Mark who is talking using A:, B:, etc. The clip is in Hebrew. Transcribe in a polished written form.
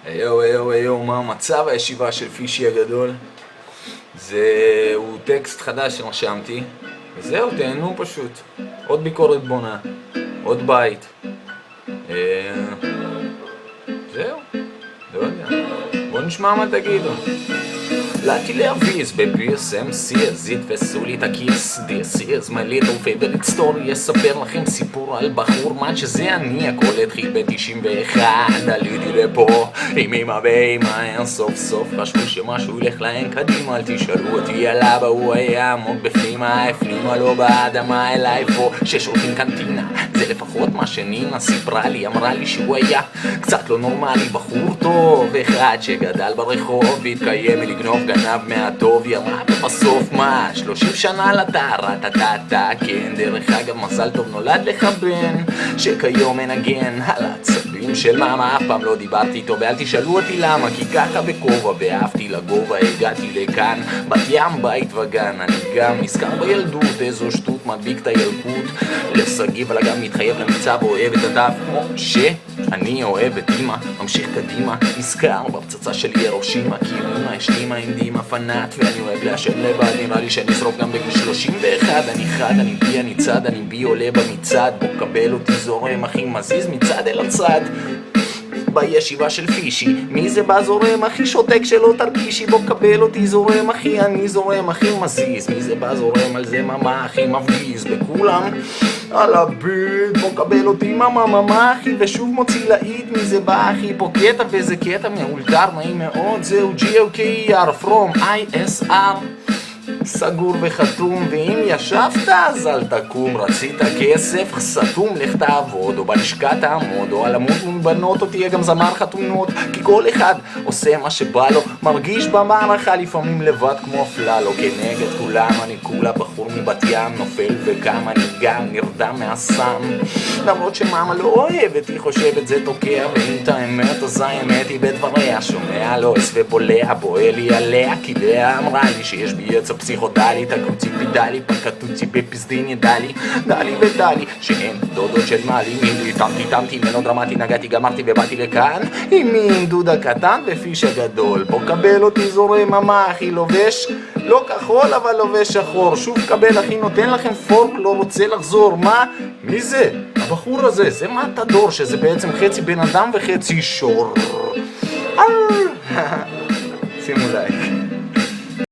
A: היו, מה המצב הישיבה של פישי הגדול? זהו טקסט חדש שרשמתי, וזהו, תהנו פשוט. עוד ביקורת בונה, עוד בית. זהו, לא יודע. בוא נשמע מה תגידו. באתי להביס ב-BSMC, אז יתפסו לי את הכיס. This is my little favorite story. אספר לכם סיפור על בחור מה שזה אני. הכל התחיל ב-91, עליתי לפה עם אמא ואמא. אין סוף סוף חשבו שמשהו ילך להם קדימה. אל תשאלו אותי על אבא, הוא היה עמוק בפנימה. הפנימה לא באדמה אליי פה ששולחים קנטינה. זה לפחות מה שנינה סיפרה לי. אמרה לי שהוא היה קצת לא נורמלי, בחור טוב אחד שגדל ברחוב והתקיים מלגנוב גנב מהטוב. היא אמרה ובסוף מה? 30 שנה לטה, כן, דרך אגב מזל טוב נולד לך בן שכיום מנגן על העצבים של מאמה. אף פעם לא דיברתי איתו ואל תשאלו אותי למה, כי ככה בכובע ואהבתי לגובה. הגעתי לכאן, בת ים, בית וגן. אני גם נזכר בילדות, איזו שטות מדביק את הילקוט לסגיב, אבל גם מתחייב למצב, אוהב את הדף כמו שאני אוהב את אמא. ממשיך קדימה, נזכר בפצצה של הירושימה, כי אמא השלימה עם דימה פנאט ואני אוהב לעשן לבד. נראה לי שאני אשרוף גם בגיל 31. אני חד, אני בי, אני צד, אני בי עולה במצעד. בוא קבל אותי זורם אחי, מזיז מצד אל הצד בישיבה של פישי. מי זה בא זורם אחי, שותק שלא תרגישי. בוא קבל אותי זורם אחי, אני זורם אחי, מזיז. מי זה בא זורם על זה ממה אחי, מבגיז בכולם על הביט. בוא קבל אותי ממה אחי, ושוב מוציא לעיד. מי זה בא אחי, פה קטע וזה קטע מאולתר, נעים מאוד. זהו GOKR from ISR, סגור וחתום. ואם ישבת אז אל תקום. רצית כסף סתום, לך תעבוד או בלשכה תעמוד, או על עמוד מבנות או תהיה גם זמר חתונות. כי כל אחד עושה מה שבא לו, מרגיש במערכה לפעמים לבד כמו פללו. כנגד כולם אני כולה בחור מבת ים, נופל וקם. אני גם נרדם מהסם למרות שמאמה לא אוהבת, היא חושבת זה תוקע. ואם את האמת אז האמת היא בדבריה. שומע לועס ובולע, בועל לי עליה, כי לאה אמרה לי שיש בי יצא פסיכודלי. תקוצי פידלי, פקטוצי בפיסדיני דלי, דלי ודלי שאין דודות של מעלים. אם תמתי מלודרמטי, נגעתי גמרתי ובאתי לכאן עם מין דודה קטן ופיש הגדול. בוא קבל אותי זורם ממה אחי, לובש לא כחול אבל לובש שחור. שוב קבל אחי, נותן לכם פורק, לא רוצה לחזור. מה? מי זה? הבחור הזה, זה מתדור, שזה בעצם חצי בן אדם וחצי שור. שימו לב.